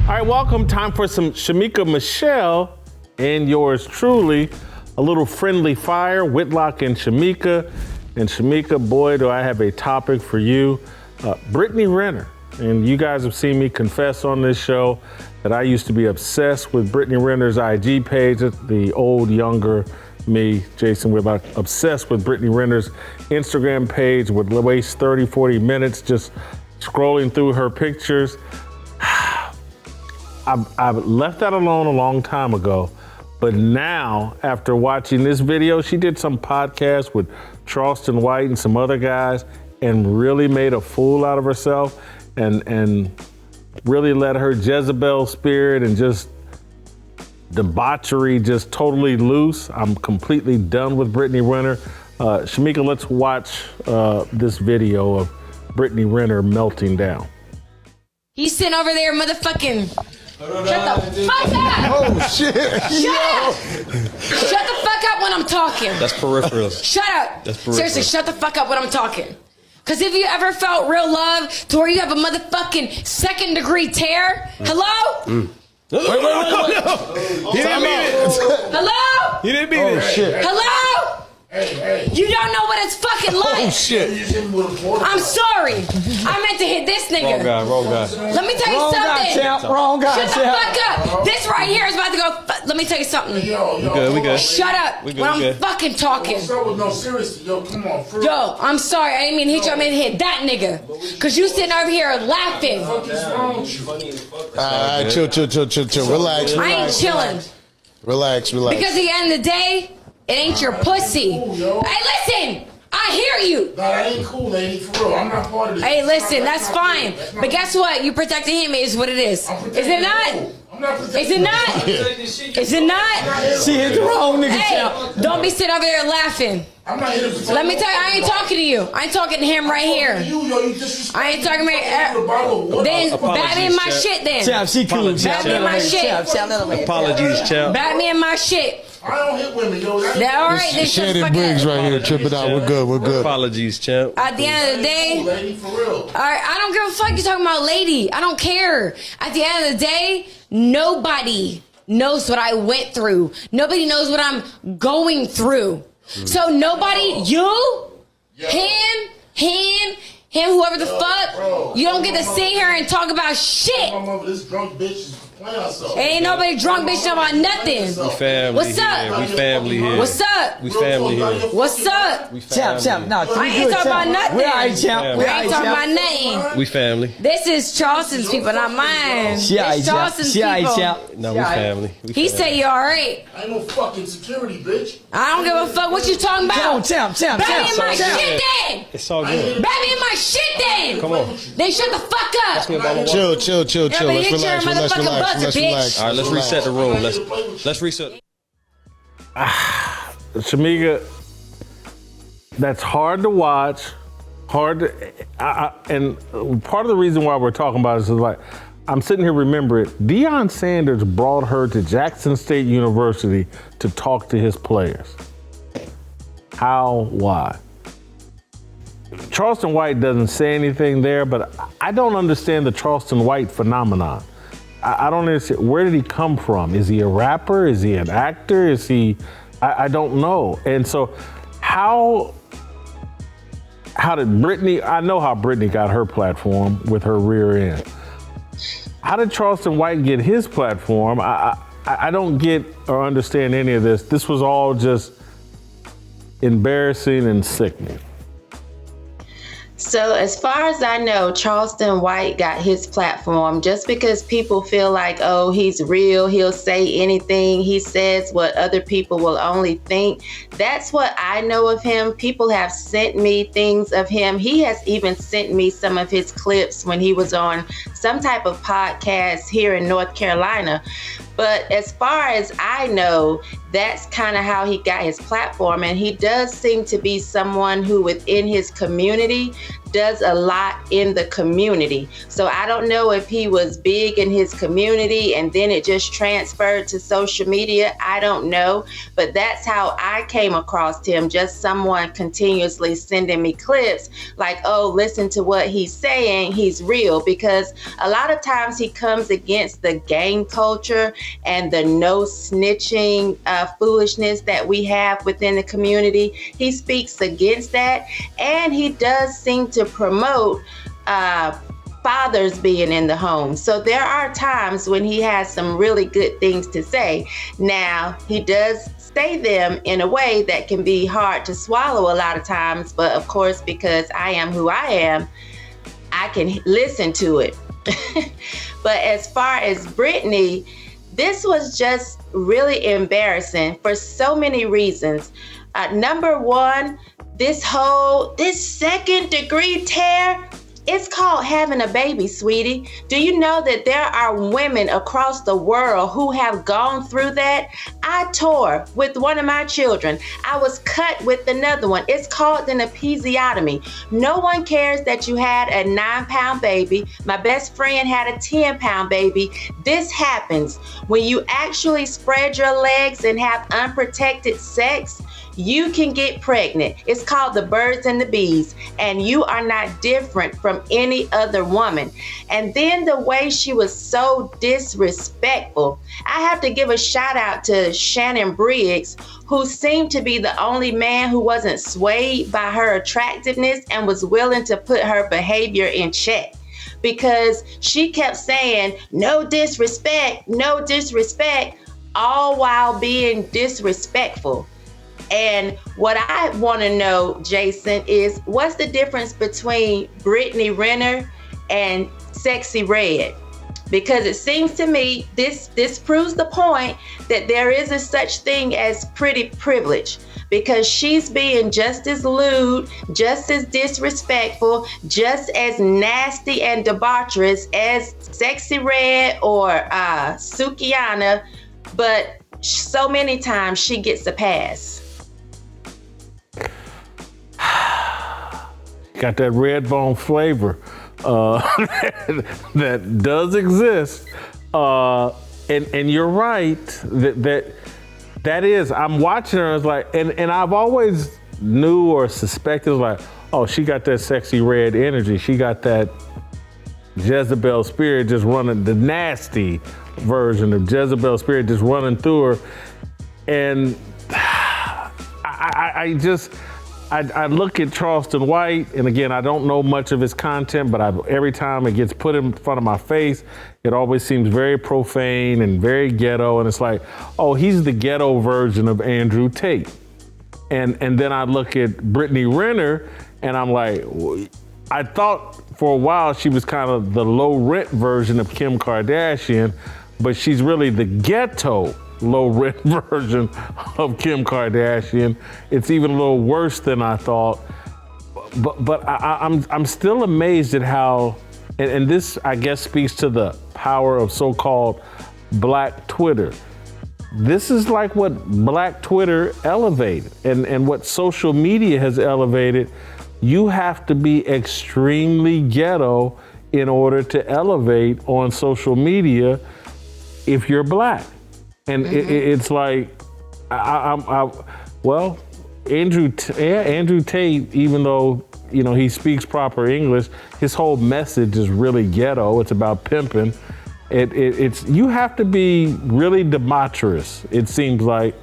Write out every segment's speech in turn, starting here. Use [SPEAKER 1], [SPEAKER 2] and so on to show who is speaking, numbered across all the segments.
[SPEAKER 1] All right, welcome. Time for some Shemeka Michelle and yours truly. A little friendly fire, Whitlock and Shemeka. And Shemeka, boy, do I have a topic for you. Brittany Renner. And you guys have seen me confess on this show that I used to be obsessed with Brittany Renner's IG page, the old, younger me, Jason Whitlock, obsessed with Brittany Renner's Instagram page, would waste 30, 40 minutes just scrolling through her pictures. I've left that alone a long time ago, but now, after watching this video, she did some podcast with Charleston White and some other guys and really made a fool out of herself and really let her Jezebel spirit and just debauchery just totally loose. I'm completely done with Brittany Renner. Shemeka, let's watch this video of Brittany Renner melting down.
[SPEAKER 2] He's sitting over there motherfucking... Shut the fuck up!
[SPEAKER 3] Oh shit!
[SPEAKER 2] Shut the fuck up when I'm talking.
[SPEAKER 4] That's peripheral.
[SPEAKER 2] Shut up.
[SPEAKER 4] That's peripheral.
[SPEAKER 2] Seriously, shut the fuck up when I'm talking. Cause if you ever felt real love to where you have a motherfucking second-degree tear, hello?
[SPEAKER 4] Wait. He didn't mean it.
[SPEAKER 2] Hello?
[SPEAKER 4] He didn't mean it.
[SPEAKER 3] Shit!
[SPEAKER 2] Hello?
[SPEAKER 3] Hey.
[SPEAKER 2] You don't know what it's fucking like.
[SPEAKER 3] Oh shit!
[SPEAKER 2] I'm sorry. I meant to hit this nigga.
[SPEAKER 4] Wrong guy.
[SPEAKER 2] Let me tell you something.
[SPEAKER 3] Wrong guy,
[SPEAKER 2] Shut the fuck up. This right here is about to go. Let me tell you something.
[SPEAKER 4] We good.
[SPEAKER 2] Shut up when I'm fucking talking.
[SPEAKER 3] No, seriously, yo, come on.
[SPEAKER 2] Yo, I'm sorry. I didn't mean to hit you. I meant to hit that nigga. Cause you sitting over here laughing.
[SPEAKER 3] Alright, chill. Relax.
[SPEAKER 2] I ain't chilling.
[SPEAKER 3] Relax.
[SPEAKER 2] Because at the end of the day, it ain't your pussy. Hey, listen. I hear you.
[SPEAKER 3] Nah, that ain't cool, lady. For real, I'm not part of this.
[SPEAKER 2] Hey, listen. That's fine. But guess what? You protecting him is what it is. Is it not? Is it not? Is it not?
[SPEAKER 5] She hit the wrong nigga.
[SPEAKER 2] Hey, don't be sitting over there laughing.
[SPEAKER 3] I'm not here to
[SPEAKER 2] Let me tell you, I ain't talking to you. I ain't talking to him right here. I ain't talking to Then bat me in my shit then.
[SPEAKER 5] Chap, she cool.
[SPEAKER 2] Bat me in my shit.
[SPEAKER 4] Apologies, champ.
[SPEAKER 2] Bat me in my shit.
[SPEAKER 3] I don't hit women, yo.
[SPEAKER 2] All right, then shut the fuck
[SPEAKER 3] Briggs
[SPEAKER 2] up.
[SPEAKER 3] right here. Trip it out. We're good.
[SPEAKER 4] Apologies, champ.
[SPEAKER 2] At the end of the day,
[SPEAKER 3] Lady, for real.
[SPEAKER 2] all right, I don't give a fuck you talking about lady. I don't care. At the end of the day, nobody knows what I went through. Nobody knows what I'm going through. So nobody, you, him, whoever the fuck, you don't get to sit here and talk about shit.
[SPEAKER 3] This drunk bitch is playing herself.
[SPEAKER 2] Ain't nobody drunk bitch talking about nothing.
[SPEAKER 4] We family.
[SPEAKER 2] What's up?
[SPEAKER 4] Here. We family here.
[SPEAKER 2] What's up?
[SPEAKER 4] We family here.
[SPEAKER 2] What's up?
[SPEAKER 4] We family.
[SPEAKER 5] Champ, no,
[SPEAKER 2] I ain't talking about nothing.
[SPEAKER 5] We alright, champ.
[SPEAKER 2] We ain't talking about nothing.
[SPEAKER 4] We family.
[SPEAKER 2] This is Charleston's people, not mine.
[SPEAKER 5] She alright,
[SPEAKER 2] It's
[SPEAKER 5] champ.
[SPEAKER 2] Charleston's
[SPEAKER 5] She alright,
[SPEAKER 2] people.
[SPEAKER 5] champ.
[SPEAKER 4] No, we family.
[SPEAKER 2] He said you alright.
[SPEAKER 3] I ain't no fucking security, bitch.
[SPEAKER 2] I don't give a fuck what you talking about.
[SPEAKER 5] Come on, champ.
[SPEAKER 2] Bat me in my shit then.
[SPEAKER 4] It's all good.
[SPEAKER 2] Bat me in my shit then.
[SPEAKER 4] Come on.
[SPEAKER 2] Then shut the fuck up.
[SPEAKER 3] Chill.
[SPEAKER 2] Yeah, but hit your motherfucking buzzer, bitch.
[SPEAKER 4] All right, let's reset the room. Let's reset.
[SPEAKER 1] Shemeka, that's hard to watch, and part of the reason why we're talking about this is like, I'm sitting here remembering, Deion Sanders brought her to Jackson State University to talk to his players. How? Why? Charleston White doesn't say anything there, but I don't understand the Charleston White phenomenon. I don't understand, where did he come from? Is he a rapper? Is he an actor? Is he, I don't know. And so how did Brittany, I know how Brittany got her platform with her rear end. How did Charleston White get his platform? I don't get or understand any of this. This was all just embarrassing and sickening.
[SPEAKER 6] So as far as I know, Charleston White got his platform just because people feel like, oh, he's real, he'll say anything, he says what other people will only think. That's what I know of him. People have sent me things of him. He has even sent me some of his clips when he was on some type of podcast here in North Carolina. But as far as I know, that's kind of how he got his platform. And he does seem to be someone who within his community does a lot in the community. So I don't know if he was big in his community and then it just transferred to social media. I don't know, but that's how I came across him. Just someone continuously sending me clips like, oh, listen to what he's saying. He's real. Because a lot of times he comes against the gang culture and the no snitching foolishness that we have within the community. He speaks against that, and he does seem to promote fathers being in the home. So there are times when he has some really good things to say. Now, he does say them in a way that can be hard to swallow a lot of times, but of course, because I am who I am, I can listen to it. But as far as Brittany, this was just really embarrassing for so many reasons. Number one, this second degree tear, it's called having a baby, sweetie. Do you know that there are women across the world who have gone through that? I tore with one of my children. I was cut with another one. It's called an episiotomy. No one cares that you had a 9-pound baby. My best friend had a 10-pound baby. This happens when you actually spread your legs and have unprotected sex. You can get pregnant. It's called the birds and the bees, and you are not different from any other woman. And then the way she was so disrespectful. I have to give a shout out to Shannon Briggs, who seemed to be the only man who wasn't swayed by her attractiveness and was willing to put her behavior in check. Because she kept saying, no disrespect, all while being disrespectful. And what I want to know, Jason, is what's the difference between Brittany Renner and Sexy Red? Because it seems to me this proves the point that there is a such thing as pretty privilege, because she's being just as lewd, just as disrespectful, just as nasty and debaucherous as Sexy Red or Sukiana, but so many times she gets a pass.
[SPEAKER 1] Got that red bone flavor that does exist, and you're right that is. I'm watching her. It's like, and I've always knew or suspected, like, oh, she got that Sexy Red energy. She got that Jezebel spirit just running, the nasty version of Jezebel spirit just running through her, and I look at Charleston White, and again, I don't know much of his content, but every time it gets put in front of my face, it always seems very profane and very ghetto, and it's like, oh, he's the ghetto version of Andrew Tate. And then I look at Brittany Renner, and I'm like, I thought for a while she was kind of the low-rent version of Kim Kardashian, but she's really the ghetto low-rent version of Kim Kardashian. It's even a little worse than I thought. But I'm still amazed at how, and this I guess speaks to the power of so-called Black Twitter. This is like what Black Twitter elevated and what social media has elevated. You have to be extremely ghetto in order to elevate on social media if you're Black. And it's like, Andrew Tate, even though, you know, he speaks proper English, his whole message is really ghetto. It's about pimping. It's you have to be really debaucherous, it seems like,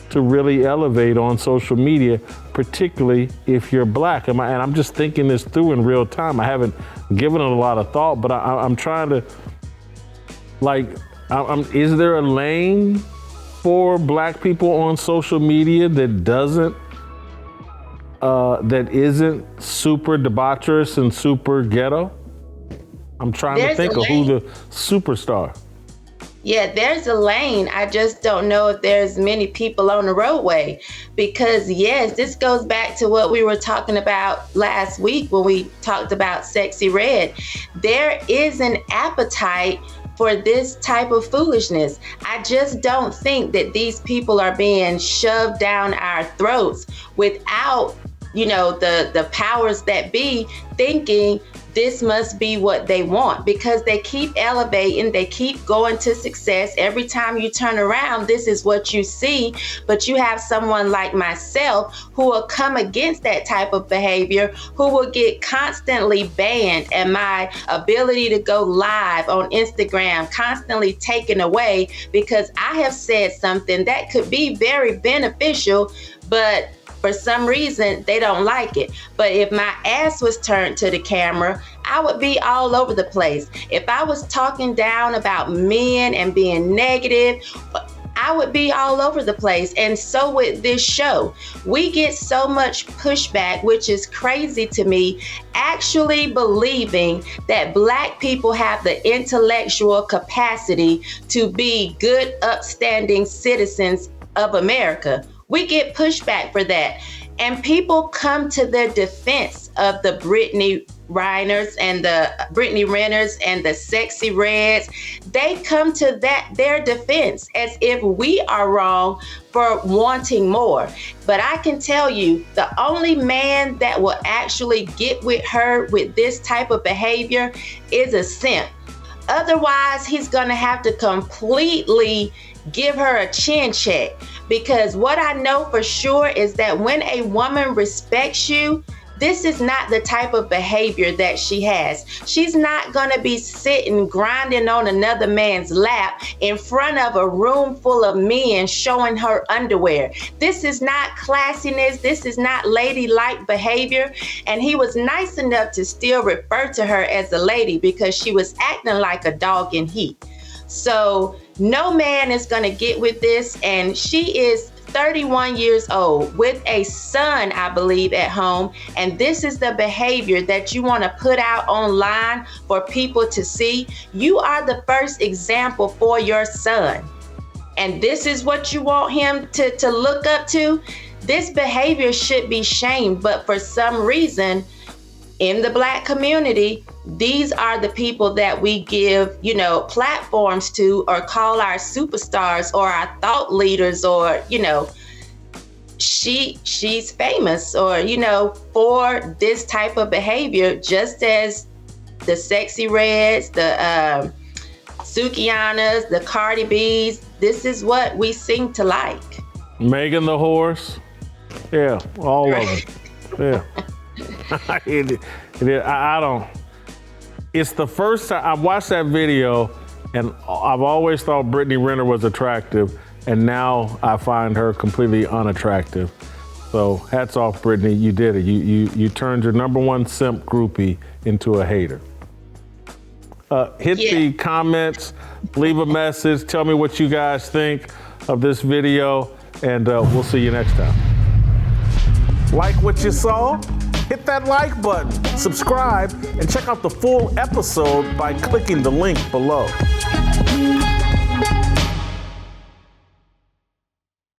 [SPEAKER 1] to really elevate on social media, particularly if you're Black. And I'm just thinking this through in real time. I haven't given it a lot of thought, but I'm trying to, like, is there a lane for Black people on social media that isn't super debaucherous and super ghetto? I'm trying to think of who the superstar.
[SPEAKER 6] Yeah, there's a lane. I just don't know if there's many people on the roadway, because yes, this goes back to what we were talking about last week when we talked about Sexy Red. There is an appetite for this type of foolishness. I just don't think that these people are being shoved down our throats without the powers that be thinking this must be what they want, because they keep elevating, they keep going to success. Every time you turn around, this is what you see. But you have someone like myself who will come against that type of behavior, who will get constantly banned, and my ability to go live on Instagram constantly taken away because I have said something that could be very beneficial, but for some reason, they don't like it. But if my ass was turned to the camera, I would be all over the place. If I was talking down about men and being negative, I would be all over the place. And so with this show, we get so much pushback, which is crazy to me, actually believing that Black people have the intellectual capacity to be good, upstanding citizens of America. We get pushback for that. And people come to their defense of the Brittany Renners and the Sexy Reds. They come to their defense as if we are wrong for wanting more. But I can tell you, the only man that will actually get with her with this type of behavior is a simp. Otherwise, he's gonna have to completely give her a chin check, because what I know for sure is that when a woman respects you, this is not the type of behavior that she has. She's not gonna be sitting grinding on another man's lap in front of a room full of men showing her underwear. This is not classiness. This is not ladylike behavior. And he was nice enough to still refer to her as a lady because she was acting like a dog in heat. So no man is gonna get with this, and she is 31 years old with a son, I believe, at home. And this is the behavior that you want to put out online for people to see. You are the first example for your son. And this is what you want him to look up to. This behavior should be shamed. But for some reason, in the Black community, these are the people that we give, platforms to, or call our superstars or our thought leaders, or, she's famous, or, for this type of behavior, just as the Sexy Reds, the Sukianas, the Cardi B's. This is what we seem to like.
[SPEAKER 1] Megan the horse. Yeah, all of them. Yeah. I don't. It's the first time I watched that video, and I've always thought Brittany Renner was attractive, and now I find her completely unattractive. So hats off, Brittany. You did it. You turned your number one simp groupie into a hater. Hit the comments, leave a message, tell me what you guys think of this video, and we'll see you next time. Like what you saw? Hit that like button, subscribe, and check out the full episode by clicking the link below.